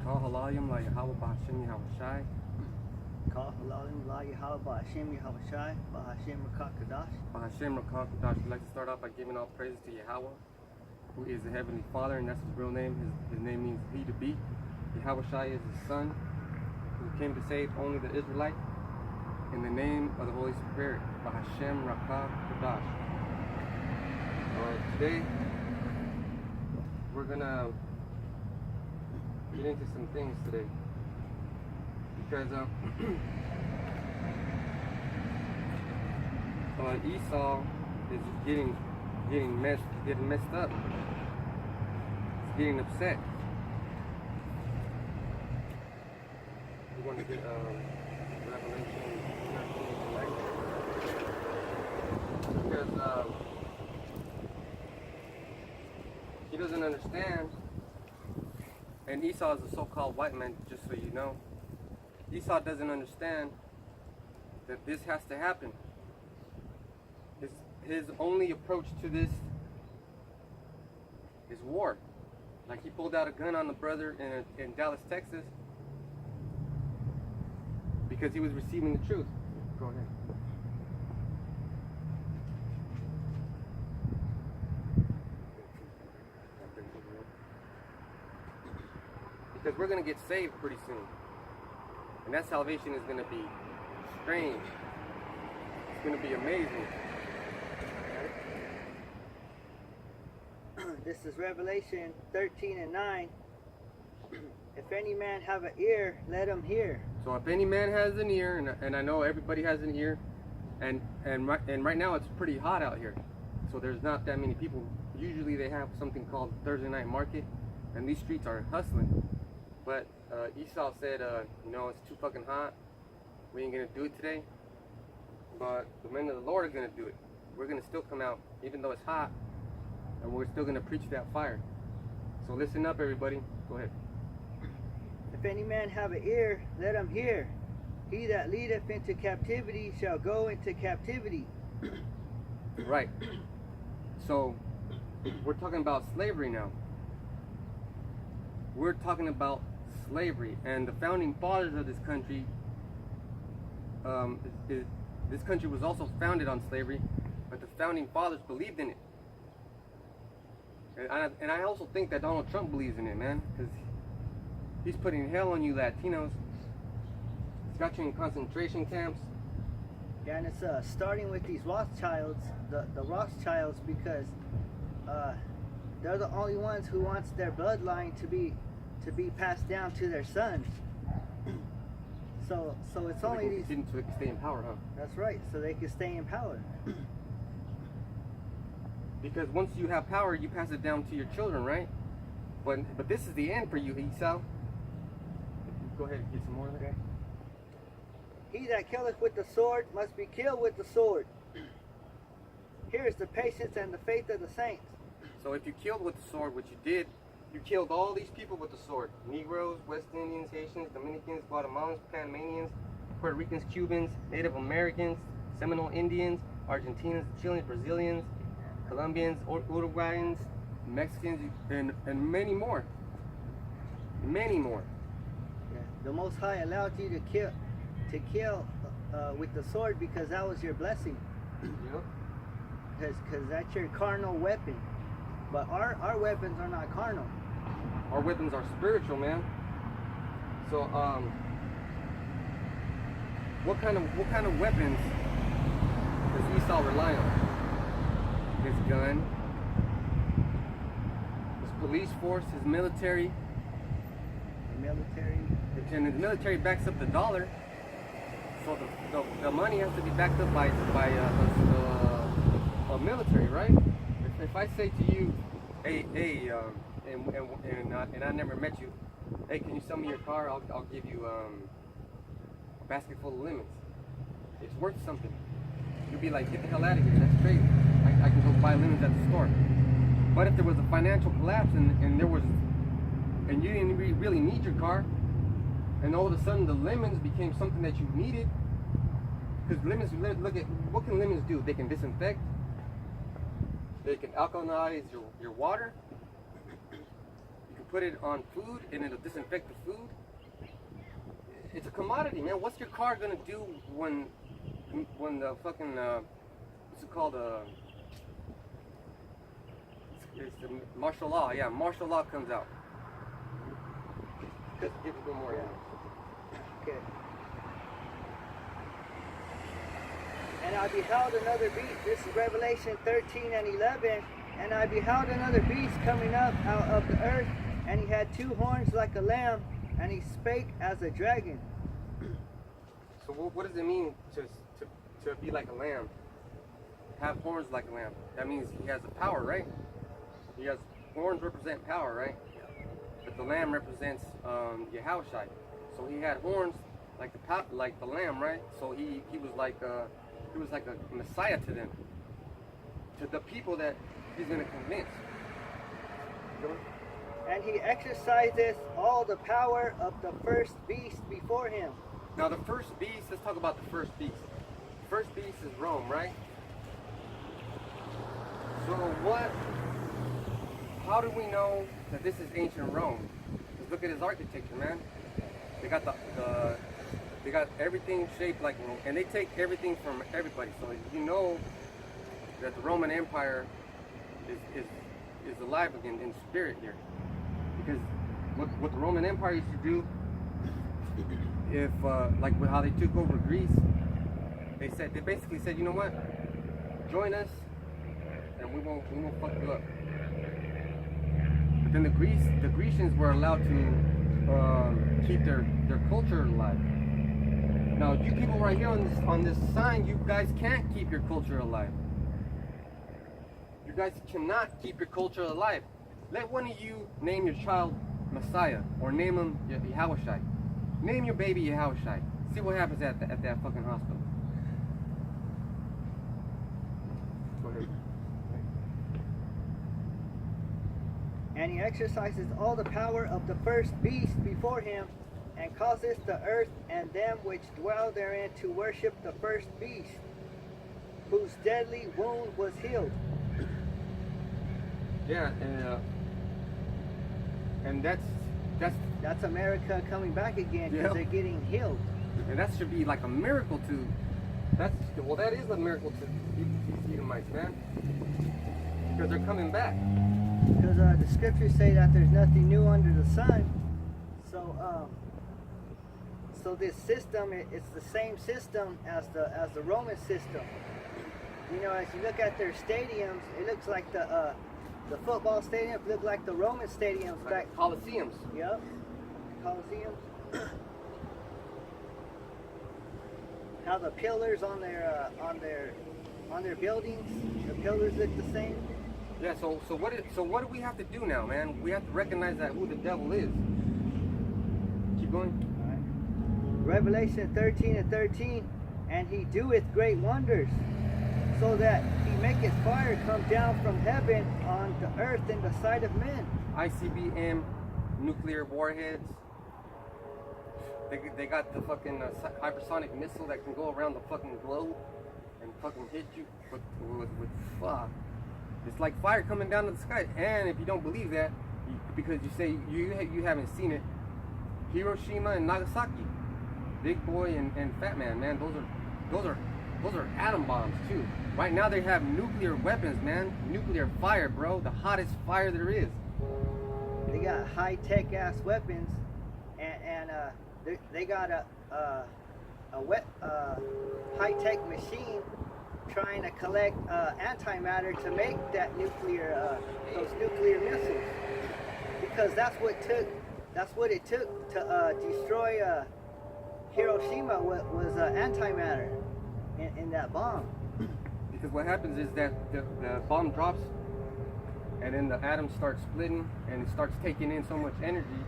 Call Halalim La Yahweh Bahashim Yahawashi. Call Halalim La Yahweh Bahashim Yahawashi Bahashim Rakakadash. Bahashim Rakakadash. We'd like to start off by giving all praises to Yahweh, who is the Heavenly Father, and that's his real name. His name means he to be. Yahawashi is his son, who came to save only the Israelite. In the name of the Holy Spirit, Bahashem Rakakadash. Today, we're gonna get into some things today, because Esau is getting messed up. He's getting upset. We're going to get Revelation 13 tonight, because he doesn't understand. And Esau is a so-called white man, just so you know. Esau doesn't understand that this has to happen. His only approach to this is war. Like, he pulled out a gun on the brother in Dallas, Texas, because he was receiving the truth. Go ahead. Because we're going to get saved pretty soon. And that salvation is going to be strange. It's going to be amazing. This is Revelation 13 and 9. If any man have an ear, let him hear. So if any man has an ear, and I know everybody has an ear, and right now it's pretty hot out here. So there's not that many people. Usually they have something called Thursday night market, and these streets are hustling. But Esau said, it's too fucking hot. We ain't gonna do it today. But the men of the Lord are gonna do it. We're gonna still come out, even though it's hot, and we're still gonna preach that fire. So listen up, everybody. Go ahead. If any man have an ear, let him hear. He that leadeth into captivity shall go into captivity. Right. So we're talking about slavery now. We're talking about slavery, and the founding fathers of this country, this country was also founded on slavery, but the founding fathers believed in it. And I also think that Donald Trump believes in it, man, because he's putting hell on you Latinos. He's got you in concentration camps. Yeah, and it's starting with these Rothschilds, the Rothschilds, because they're the only ones who wants their bloodline to be passed down to their sons. So it's So only they these. can stay in power, huh? That's right. So they can stay in power. Because once you have power, you pass it down to your children, right? But this is the end for you, Esau. Go ahead and get some more of that. He that killeth with the sword must be killed with the sword. Here is the patience and the faith of the saints. So if you killed with the sword, which you did, you killed all these people with the sword. Negroes, West Indians, Haitians, Dominicans, Guatemalans, Panamanians, Puerto Ricans, Cubans, Native Americans, Seminole Indians, Argentinians, Chileans, Brazilians, Colombians, Uruguayans, Mexicans, and many more. Many more. Yeah. The Most High allowed you to kill with the sword because that was your blessing. Yep. Because that's your carnal weapon. But our weapons are not carnal. Our weapons are spiritual, man. So what kind of weapons does Esau rely on? His gun, his police force, his military. The military. And the military backs up the dollar. So the money has to be backed up by the military, right? If I say to you, hey, and I never met you, hey, can you sell me your car? I'll give you a basket full of lemons. It's worth something. You'll be like, get the hell out of here. That's crazy. I can go buy lemons at the store. But if there was a financial collapse and you didn't really need your car, and all of a sudden the lemons became something that you needed, because lemons, look at what can lemons do? They can disinfect. They can alkalinize your water. You can put it on food and it'll disinfect the food. It's a commodity, man. What's your car gonna do when the fucking what's it called? It's the martial law. Yeah, martial law comes out. Just give a little more. Okay. And I beheld another beast. This is Revelation 13 and 11. And I beheld another beast coming up out of the earth, and he had 2 horns like a lamb, and he spake as a dragon. So what does it mean to be like a lamb? Have horns like a lamb. That means he has the power, right? He has horns represent power, right? But the lamb represents Yahushua. So he had horns like the lamb, right? So he was like a messiah to them, to the people that he's gonna convince. And he exerciseth all the power of the first beast before him. Now the first beast, let's talk about the first beast. The first beast is Rome, right? So how do we know that this is ancient Rome? Just look at his architecture, man. They got they got everything shaped like Rome, and they take everything from everybody. So you know that the Roman Empire is alive again in spirit here. Because what the Roman Empire used to do, if like how they took over Greece, they basically said, you know what, join us, and we won't fuck you up. But then the Grecians were allowed to keep their culture alive. Now you people right here on this sign, you guys can't keep your culture alive. You guys cannot keep your culture alive. Let one of you name your child Messiah, or name him Yahushua. Name your baby Yahushua. See what happens at that fucking hospital. Go ahead. And he exercises all the power of the first beast before him, and causeth the earth and them which dwell therein to worship the first beast, whose deadly wound was healed. Yeah, and that's America coming back again, because they're getting healed. And that should be like a miracle to. That is a miracle to these Edomites, man, because they're coming back. Because the scriptures say that there's nothing new under the sun. So this system, it's the same system as the Roman system. You know, as you look at their stadiums, it looks like the football stadiums look like the Roman stadiums, like Colosseums. Yep, Colosseums. How the pillars on their buildings, the pillars look the same. Yeah. So what do we have to do now, man? We have to recognize that who the devil is. Keep going. Revelation 13 and 13, and he doeth great wonders, so that he maketh fire come down from heaven on the earth in the sight of men. ICBM nuclear warheads. They got the fucking hypersonic missile that can go around the fucking globe and fucking hit you with fuck. It's like fire coming down to the sky. And if you don't believe that, because you say you haven't seen it, Hiroshima and Nagasaki, Big Boy and Fat Man, those are atom bombs too. Right now they have nuclear weapons, man. Nuclear fire, bro. The hottest fire there is. They got high-tech ass weapons, and they got a high-tech machine trying to collect antimatter to make that those nuclear missiles. Because that's what it took to destroy Hiroshima was antimatter in that bomb. Because what happens is that the bomb drops, and then the atoms start splitting, and it starts taking in so much energy.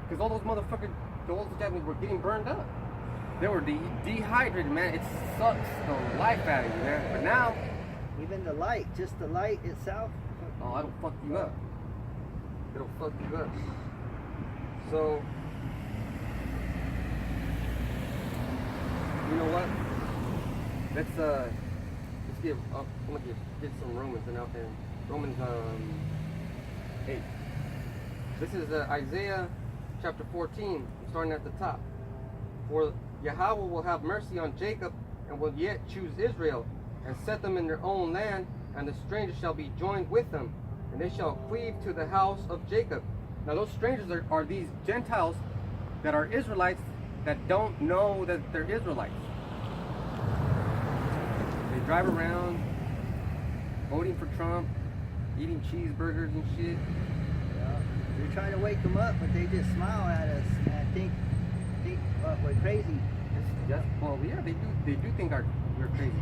Because all those motherfuckers, those Japanese were getting burned up. They were dehydrated, man. It sucks the life out of you, man. But now, even the light, just the light itself. Oh, it'll fuck you up. It'll fuck you up. So, you know what? Let's give. I'm gonna get some Romans and out there. Romans 8. This is Isaiah chapter 14, starting at the top. For Yahweh will have mercy on Jacob, and will yet choose Israel, and set them in their own land, and the strangers shall be joined with them, and they shall cleave to the house of Jacob. Now those strangers are these Gentiles that are Israelites that don't know that they're Israelites. They drive around voting for Trump, eating cheeseburgers and shit. Yeah. We're trying to wake them up, but they just smile at us and think we're crazy. Well, yeah, they do think we're crazy.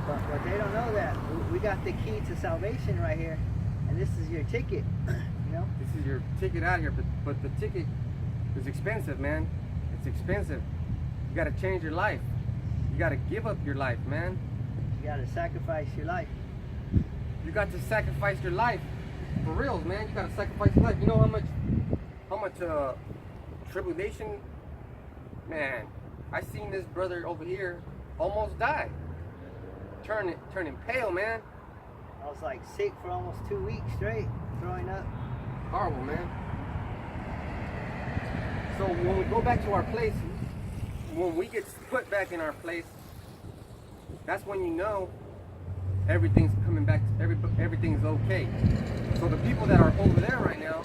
But they don't know that we got the key to salvation right here, and this is your ticket. You know, this is your ticket out here, but the ticket is expensive, man. It's expensive. You got to change your life. You got to give up your life, man. You got to sacrifice your life. You got to sacrifice your life. For reals, man. You got to sacrifice your life. You know how much tribulation, man. I seen this brother over here almost die, turning pale, man. I was like sick for almost 2 weeks straight, throwing up. Horrible, man. So when we go back to our place, when we get put back in our place, that's when you know everything's coming back. Everything's okay. So the people that are over there right now,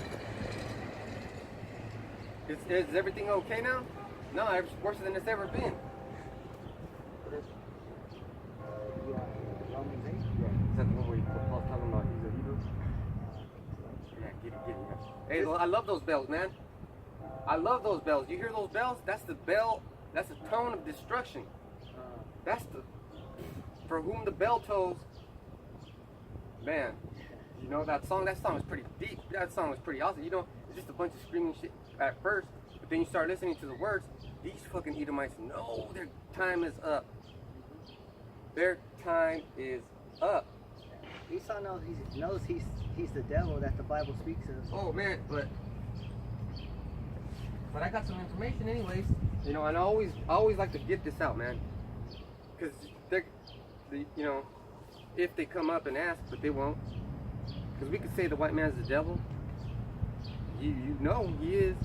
is everything okay now? No, it's worse than it's ever been. Romans 8? Yeah, is that the one where Paul's talking about he's a Hebrew? Yeah, get it. Yeah. Hey, I love those bells, man. I love those bells. You hear those bells? That's the bell. That's the tone of destruction. That's the for whom the bell tolls. Man, you know that song. That song is pretty deep. That song was pretty awesome. You know, it's just a bunch of screaming shit at first, but then you start listening to the words. These fucking Edomites know their time is up. Their time is up. Esau knows he's the devil that the Bible speaks of. Oh man, but I got some information anyways. You know, and I always like to get this out, man, because you know, if they come up and ask, but they won't, because we could say the white man's the devil. You know he is,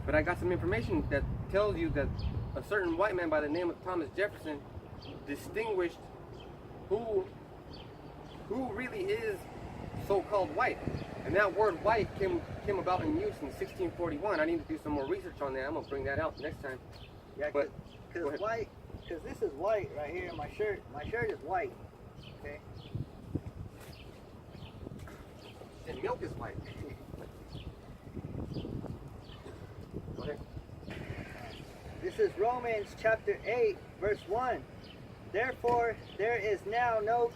but I got some information that tells you that a certain white man by the name of Thomas Jefferson distinguished who really is so-called white, and that word white came about in use in 1641. I need to do some more research on that. I'm gonna bring that out next time. Yeah, because white, because this is white right here. My shirt is white. Okay. And milk is white. Go ahead. This is Romans chapter 8, verse 1. Therefore, there is now no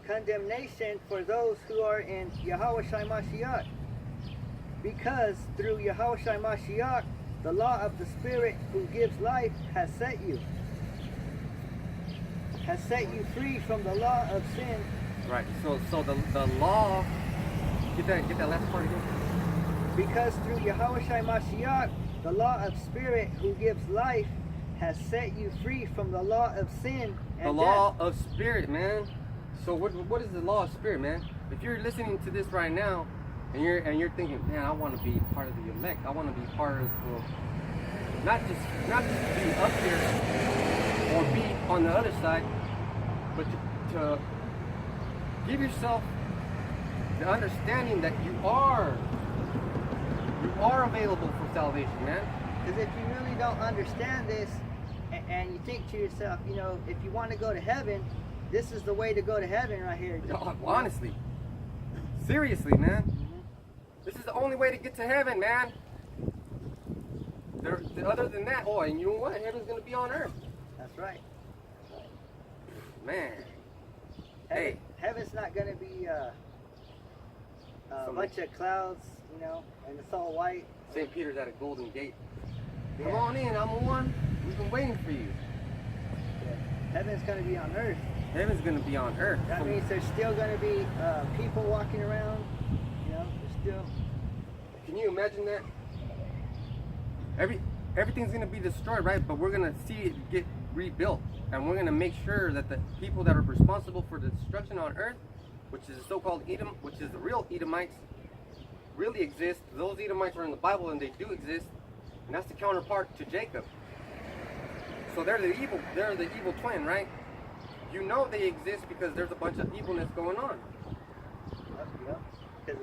condemnation for those who are in Yahushua Mashiach, because through Yahushua Mashiach, the law of the Spirit who gives life has set you free from the law of sin. Right. So the law. Get that last part again. Because through Yahushua Mashiach, the law of Spirit who gives life has set you free from the law of sin and the law of Spirit, man. So what is the law of Spirit, man? If you're listening to this right now, and you're thinking, man, I want to be part of the elect. I want to be part of not just to be up here or be on the other side, but to give yourself the understanding that you are available for salvation, man. Because if you really don't understand this, and you think to yourself, you know, if you want to go to heaven, this is the way to go to heaven right here. No, honestly, seriously, man. This is the only way to get to heaven, man. Other than that, and you know what? Heaven's gonna be on earth. That's right. Man. Heaven's not gonna be a bunch of clouds, you know, and it's all white. St. Peter's at a golden gate. Yeah. Come on in, I'm one. We've been waiting for you. Yeah. Heaven's gonna be on earth. Heaven's gonna be on earth. That means there's still gonna be people walking around. You know, there's still. Can you imagine that? Everything's gonna be destroyed, right? But we're gonna see it get rebuilt, and we're gonna make sure that the people that are responsible for the destruction on earth which is the so-called Edom, which is the real Edomites, really exist. Those Edomites are in the Bible and they do exist, and that's the counterpart to Jacob. So they're the evil twin, right? You know they exist because there's a bunch of evilness going on. Yep. Because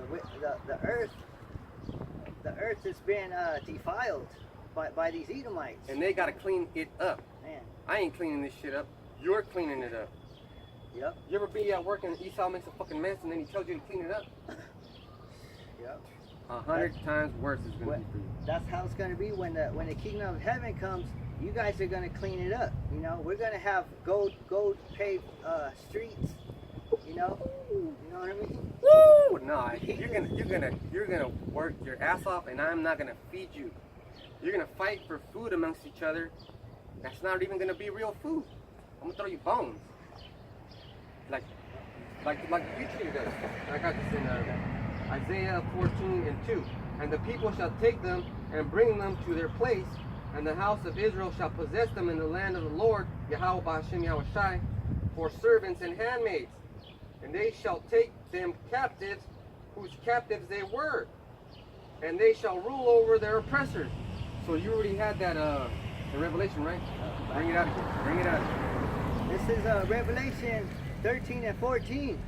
the earth has been defiled by these Edomites. And they gotta clean it up. Man. I ain't cleaning this shit up. You're cleaning it up. Yep. You ever be at work and Esau makes a fucking mess and then he tells you to clean it up? Yep. 100 times worse is gonna be for you. That's how it's gonna be when the kingdom of heaven comes. You guys are gonna clean it up. You know, we're gonna have gold paved streets. You know what I mean? Woo! No, you're gonna work your ass off, and I'm not gonna feed you. You're gonna fight for food amongst each other. That's not even gonna be real food. I'm gonna throw you bones. Like you treated us. I got this in Isaiah 14:2. And the people shall take them and bring them to their place, and the house of Israel shall possess them in the land of the Lord, Yahweh Ba'ashem Yahushai, for servants and handmaids. And they shall take them captives, whose captives they were, and they shall rule over their oppressors. So you already had that in Revelation, right? Bring it out of here. Bring it out of here. This is Revelation 13 and 14.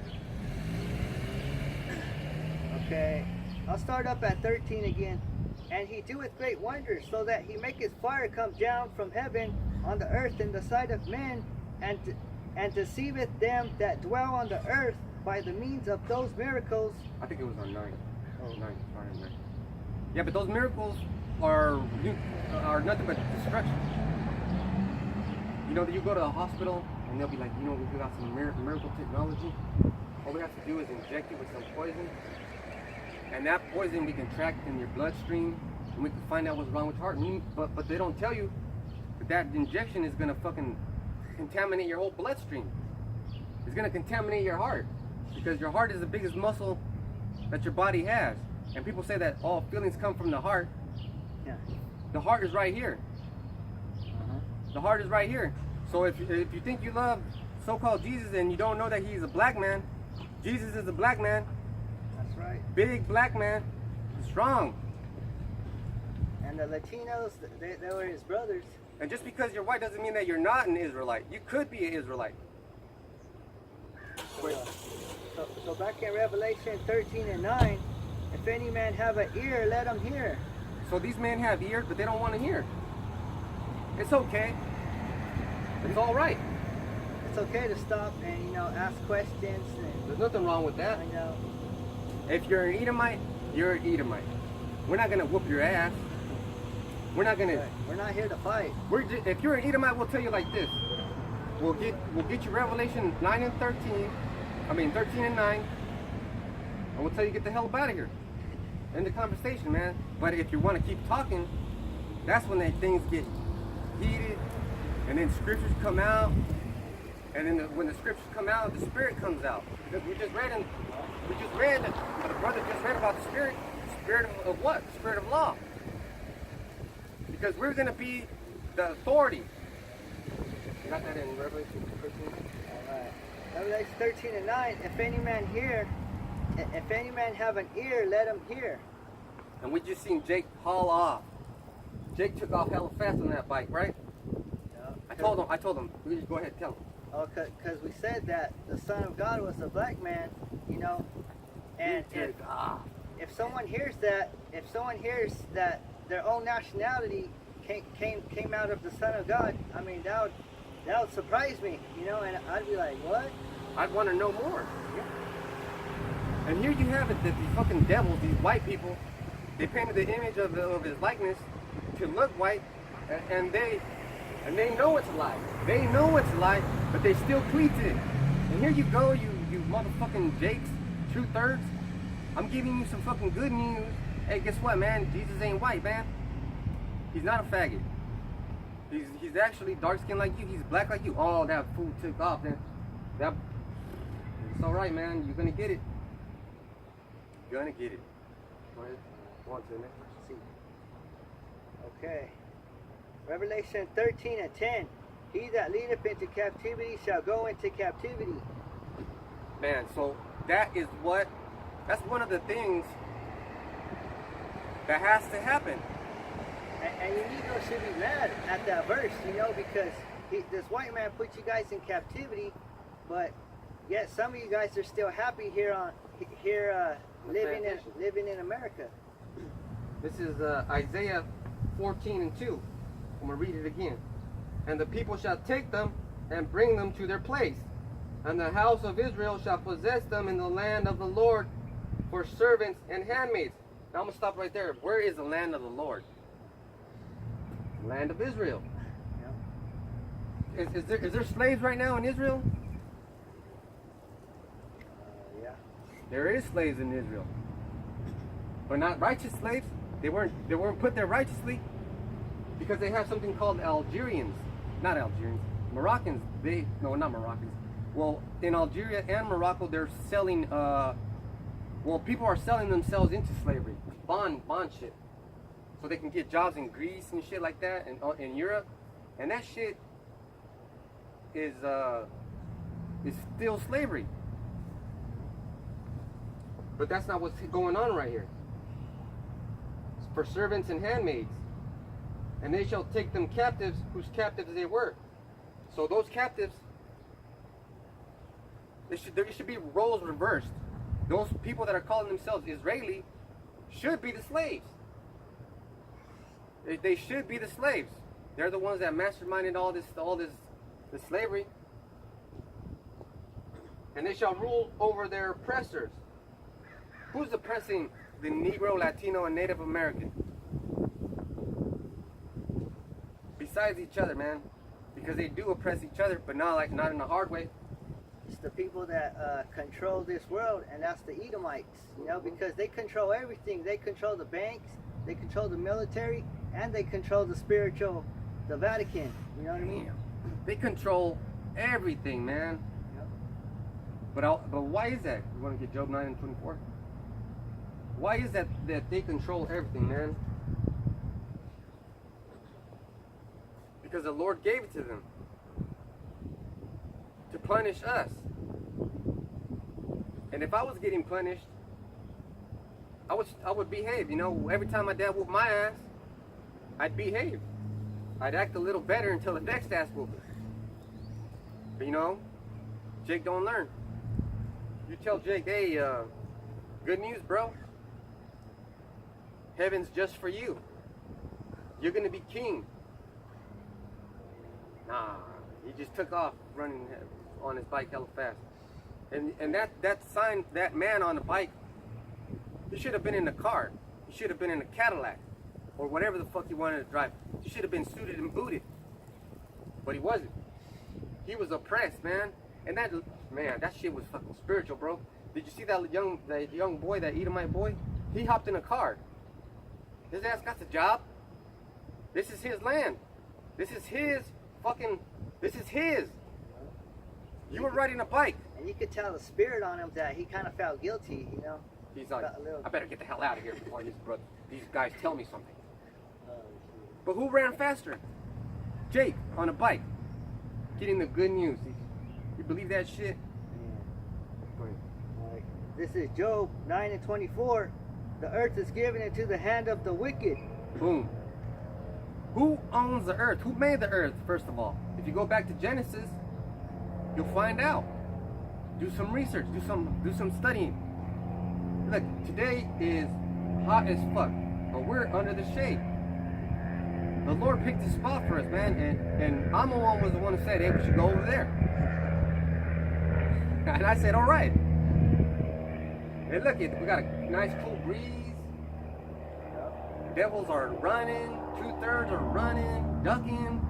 Okay, I'll start up at 13 again. And he doeth great wonders, so that he maketh fire come down from heaven on the earth in the sight of men, and deceiveth them that dwell on the earth by the means of those miracles. I think it was on 9. Oh, 9. Sorry, 9. Yeah, but those miracles are nothing but destruction. You know, you go to a hospital and they'll be like, you know, we got some miracle technology. All we have to do is inject you with some poison, and that poison we can track in your bloodstream, and we can find out what's wrong with your heart. But they don't tell you that injection is gonna fucking contaminate your whole bloodstream. It's gonna contaminate your heart, because your heart is the biggest muscle that your body has. And people say that all feelings come from the heart. Yeah. The heart is right here. The heart is right here. So if you think you love so-called Jesus and you don't know that he's a black man, Jesus is a black man. That's right. Big black man, strong. And the Latinos, they were his brothers. And just because you're white doesn't mean that you're not an Israelite. You could be an Israelite. So back in Revelation 13 and 9, if any man have an ear, let him hear. So these men have ears, but they don't want to hear. It's okay. It's all right. It's okay to stop and, ask questions. And, There's nothing wrong with that. I know. If you're an Edomite, you're an Edomite. We're not going to whoop your ass. We're not going to... We're not here to fight. If you're an Edomite, we'll tell you like this. We'll get you Revelation 9 and 13. 13 and 9. And we'll tell you get the hell up out of here. End the conversation, man. But if you want to keep talking, that's when things get heated. And then scriptures come out. And then when the scriptures come out, the spirit comes out. Because the brother just read about the spirit. The spirit of what? The spirit of law. Because we're going to be the authority. You got that in Revelation 13? Alright. Revelation 13 and 9. If any man have an ear, let him hear. And we just seen Jake haul off. Jake took off hella fast on that bike, right? Yeah. I told him, please go ahead, tell him. Oh, because we said that the Son of God was a black man, and if someone hears that their own nationality came out of the Son of God, that would surprise me, and I'd be like, what? I'd want to know more. And here you have it, that these fucking devils, these white people, they painted the image of his likeness to look white, and they know it's a lie. They know it's a lie, but they still tweet it. And here you go, you motherfucking Jakes, truthers. I'm giving you some fucking good news. Hey, guess what, man? Jesus ain't white, man. He's not a faggot. He's actually dark skinned like you. He's black like you. Oh, that fool took off, man. It's all right, man. You're gonna get it. You're gonna get it. Go ahead. Go on to the next one. Okay. Revelation 13 and 10. He that leadeth into captivity shall go into captivity. Man, so that's one of the things that has to happen. And your ego should be mad at that verse, because this white man put you guys in captivity, but yet some of you guys are still happy here living in America. This is Isaiah 14:2. I'm going to read it again. And the people shall take them and bring them to their place. And the house of Israel shall possess them in the land of the Lord for servants and handmaids. Now I'm going to stop right there. Where is the land of the Lord? The land of Israel. Yeah. Is there slaves right now in Israel? Yeah. There is slaves in Israel. But not righteous slaves. They weren't put there righteously because they have something called Algerians. Not Algerians. Moroccans. Not Moroccans. Well, in Algeria and Morocco, they're selling, people are selling themselves into slavery. Bond shit. So they can get jobs in Greece and shit like that, and in Europe. And that shit is still slavery. But that's not what's going on right here. It's for servants and handmaids. And they shall take them captives, whose captives they were. So those captives, there should be roles reversed. Those people that are calling themselves Israeli should be the slaves. They should be the slaves. They're the ones that masterminded all this slavery. And they shall rule over their oppressors. Who's oppressing the Negro, Latino, and Native American? Besides each other, man. Because they do oppress each other, but not in a hard way. It's the people that control this world, and that's the Edomites, because they control everything. They control the banks, they control the military, and they control the Vatican. You know what I mean? They control everything, man. Yep. But why is that? You want to get Job 9:24? Why is that they control everything, man? Because the Lord gave it to them to punish us. And if I was getting punished, I would behave. Every time my dad whooped my ass, I'd behave. I'd act a little better until the next ass whooping. But Jake don't learn. You tell Jake, hey, good news, bro. Heaven's just for you. You're gonna be king. Nah, he just took off running on his bike hella fast. And that man on the bike, he should have been in the car. He should have been in a Cadillac or whatever the fuck he wanted to drive. He should have been suited and booted. But he wasn't. He was oppressed, man. And that shit was fucking spiritual, bro. Did you see that young boy, that Edomite boy? He hopped in a car. His ass got the job. This is his land. This is his. You were riding a bike. And you could tell the spirit on him that he kind of felt guilty, He's like, I better get the hell out of here before these guys tell me something. But who ran faster? Jake on a bike, getting the good news. You believe that shit? Yeah. Right. This is Job 9:24. The earth is given into the hand of the wicked. Boom. Who owns the earth? Who made the earth, first of all? If you go back to Genesis, you'll find out. Do some research. Do some studying. Look, today is hot as fuck, but we're under the shade. The Lord picked a spot for us, man, and I'm the one who said, hey, we should go over there. And I said, all right. And look, we got a nice cool breeze. Devils are running. 2/3 are running, ducking.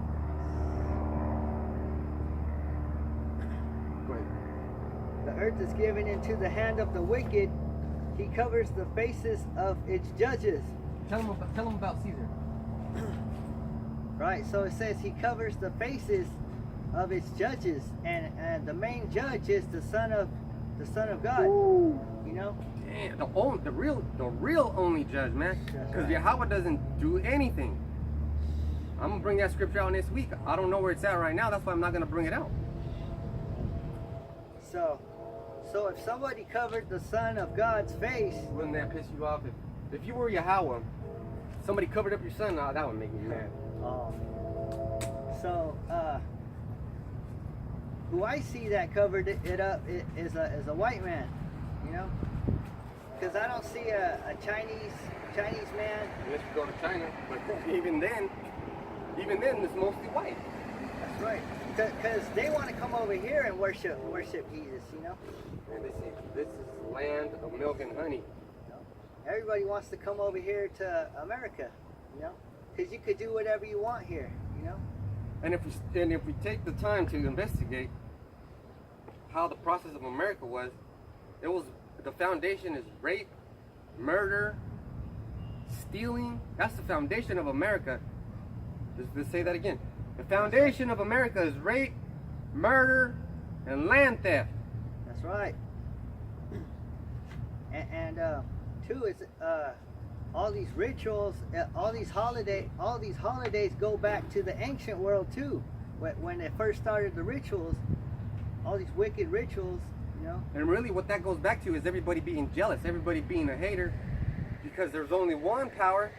Go ahead. The earth is given into the hand of the wicked. He covers the faces of its judges. Tell them about Caesar. Right, so it says he covers the faces of its judges, and the main judge is the son of God. Ooh. Damn, the real only judge, man. Because Yahweh doesn't do anything. I'm gonna bring that scripture out next week. I don't know where it's at right now. That's why I'm not gonna bring it out. So So if somebody covered the Son of God's face, Wouldn't that piss you off? If you were Yahweh, somebody covered up your son, that would make me mad. so who I see that covered it up is a white man, you know, because I don't see a Chinese man. Unless you go to China, but even then, it's mostly white. That's right, because they want to come over here and worship Jesus, you know. And they say this is the land of milk and honey. Everybody wants to come over here to America, you know, because you could do whatever you want here, you know. And if we take the time to investigate how the process of America was, the foundation is rape, murder, stealing. That's the foundation of America. Let's say that again. The foundation of America is rape, murder, and land theft. That's right. And two is all these rituals, all these holidays go back to the ancient world too. When they first started the rituals, all these wicked rituals, you know. And really, what that goes back to is everybody being jealous, everybody being a hater, because there's only one power,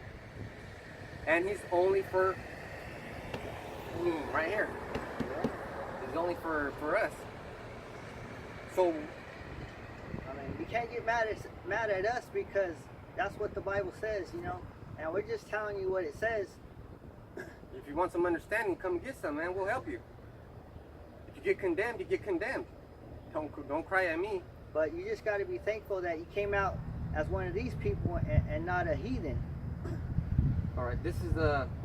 and he's only for right here. He's only for us. So, I mean, you can't get mad at us because that's what the Bible says, you know. And we're just telling you what it says. if you want some understanding, come get some, man. We'll help you. If you get condemned, you get condemned. Don't cry at me. But you just got to be thankful that you came out as one of these people and not a heathen. All right, this is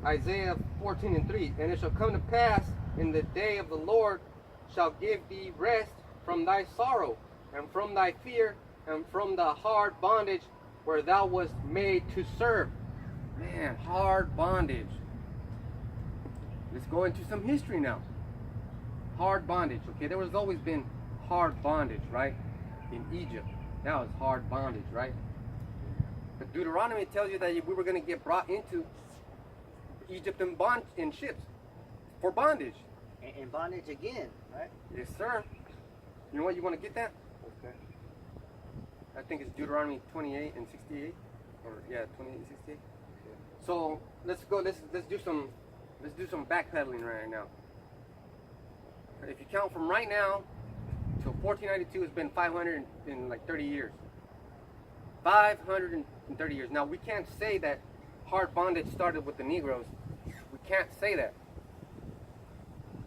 Isaiah 14:3. And it shall come to pass in the day of the Lord shall give thee rest from thy sorrow and from thy fear and from the hard bondage where thou wast made to serve. Man, hard bondage. Let's go into some history now. Hard bondage. Okay, there was always been hard bondage, right? In Egypt. Now it's hard bondage, right? But Deuteronomy tells you that we were going to get brought into Egypt in ships for bondage. And bondage again, right? Yes, sir. You know what? You want to get that? Okay. I think it's Deuteronomy 28 and 68, or 28 and 68. Yeah. So let's go. Let's do some backpedaling right now. If you count from right now till 1492, it's been 530 years. 530 years. Now we can't say that hard bondage started with the Negroes. We can't say that.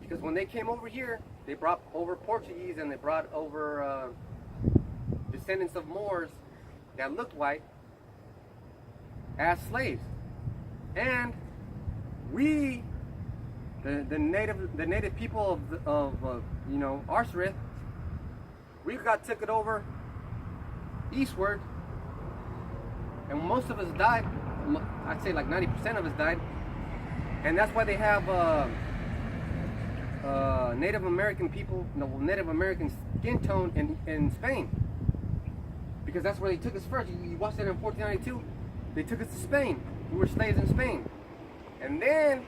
Because when they came over here, they brought over Portuguese and they brought over descendants of Moors that looked white as slaves. And we, the native people of Arsarith, we took it over eastward, and most of us died. I'd say like 90% of us died, and that's why they have Native American people, Native American skin tone in Spain, because that's where they took us first. You watched that in 1492. They took us to Spain. We were slaves in Spain, and then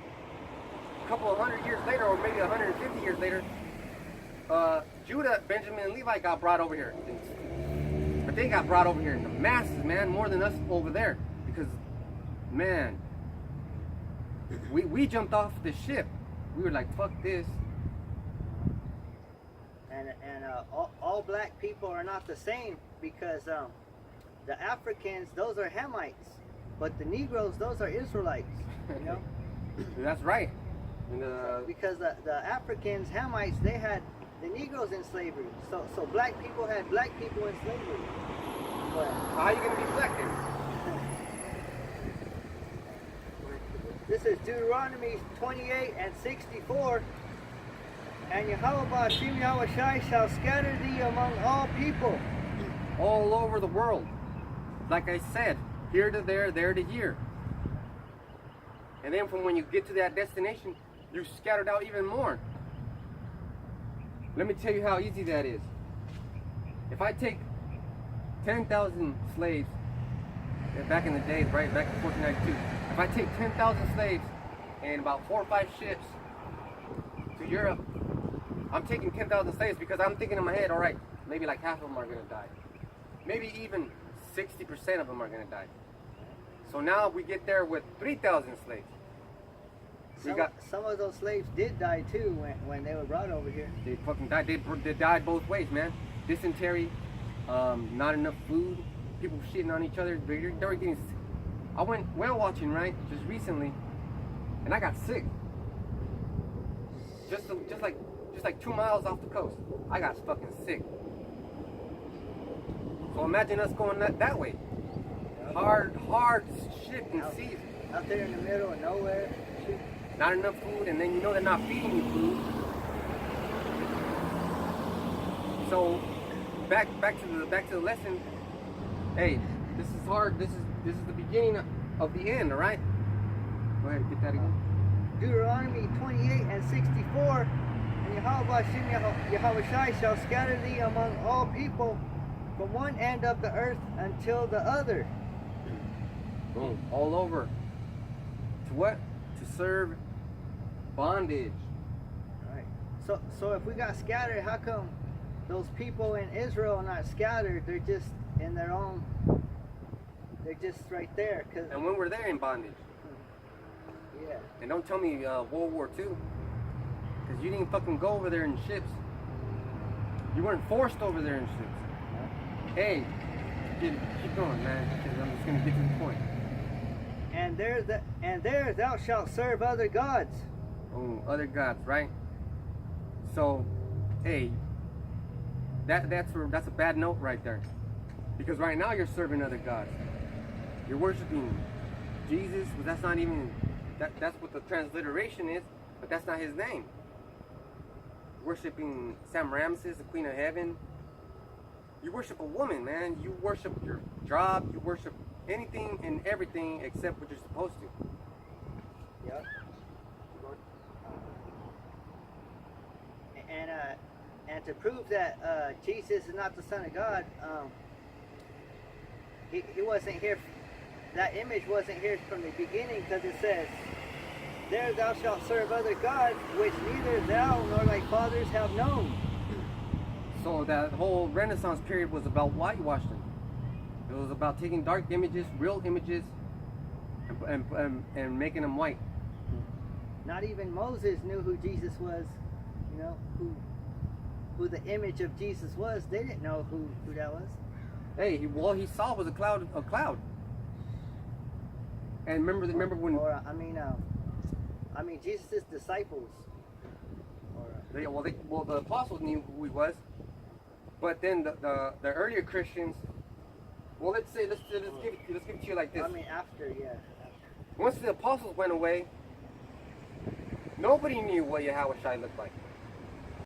a couple of 100 years later, or maybe 150 years later, Judah, Benjamin, and Levi got brought over here. But they got brought over here in the masses, man, more than us over there, because, man, we jumped off the ship. We were like, fuck this. And all black people are not the same, because the Africans, those are Hamites, but the Negroes, those are Israelites, you know? That's right. And, because the Africans, Hamites, they had the Negroes in slavery. So black people had black people in slavery. But how are you going to be black then? This is Deuteronomy 28 and 64. And Yahweh Shim Yahushai shall scatter thee among all people. All over the world. Like I said, here to there to here. And then from when you get to that destination, you're scattered out even more. Let me tell you how easy that is. If I take 10,000 slaves, back in the days, right, back in 1492, if I take 10,000 slaves and about 4 or 5 ships to Europe, I'm taking 10,000 slaves because I'm thinking in my head, all right, maybe like half of them are gonna die. Maybe even 60% of them are gonna die. So now we get there with 3,000 slaves. Some of those slaves did die too when they were brought over here. They fucking died. They died both ways, man. Dysentery, not enough food, people shitting on each other. They were getting sick. I went whale watching, right, just recently, and I got sick. Just like 2 miles off the coast, I got fucking sick. So imagine us going that way. Hard shit and seas. Out there in the middle of nowhere. Not enough food, and then you know they're not feeding you food. So back to the lesson. Hey, this is hard. This is the beginning of the end. All right. Go ahead, get that again. Deuteronomy 28 and 64. And Yahweh shall scatter thee among all people from one end of the earth until the other. Boom. All over. To what? To serve bondage. Right. So if we got scattered, how come those people in Israel are not scattered? They're just in their own. They're just right there. And when were they in bondage? Yeah. And don't tell me World War II, because you didn't fucking go over there in ships. You weren't forced over there in ships. Hey, keep going, man, because I'm just gonna get to the point. And there thou shalt serve other gods. Oh, other gods, right? So, hey, that's a bad note right there, because right now you're serving other gods. You're worshiping Jesus, but that's not even that's what the transliteration is, but that's not his name. Worshiping Sam Ramses, the Queen of Heaven. You worship a woman, man. You worship your job. You worship anything and everything except what you're supposed to. Yep. And to prove that Jesus is not the Son of God, he wasn't here. That image wasn't here from the beginning, because it says, "There thou shalt serve other gods, which neither thou nor thy fathers have known." So that whole Renaissance period was about whitewashing. It was about taking dark images, real images, and making them white. Not even Moses knew who Jesus was. You know who the image of Jesus was. They didn't know who that was. Hey, he saw was a cloud. And remember when? I mean Jesus' disciples. Well, the apostles knew who he was, but then the earlier Christians. Well, let's give it to you like this. I mean, after. Once the apostles went away, nobody knew what Yahweh Shai looked like.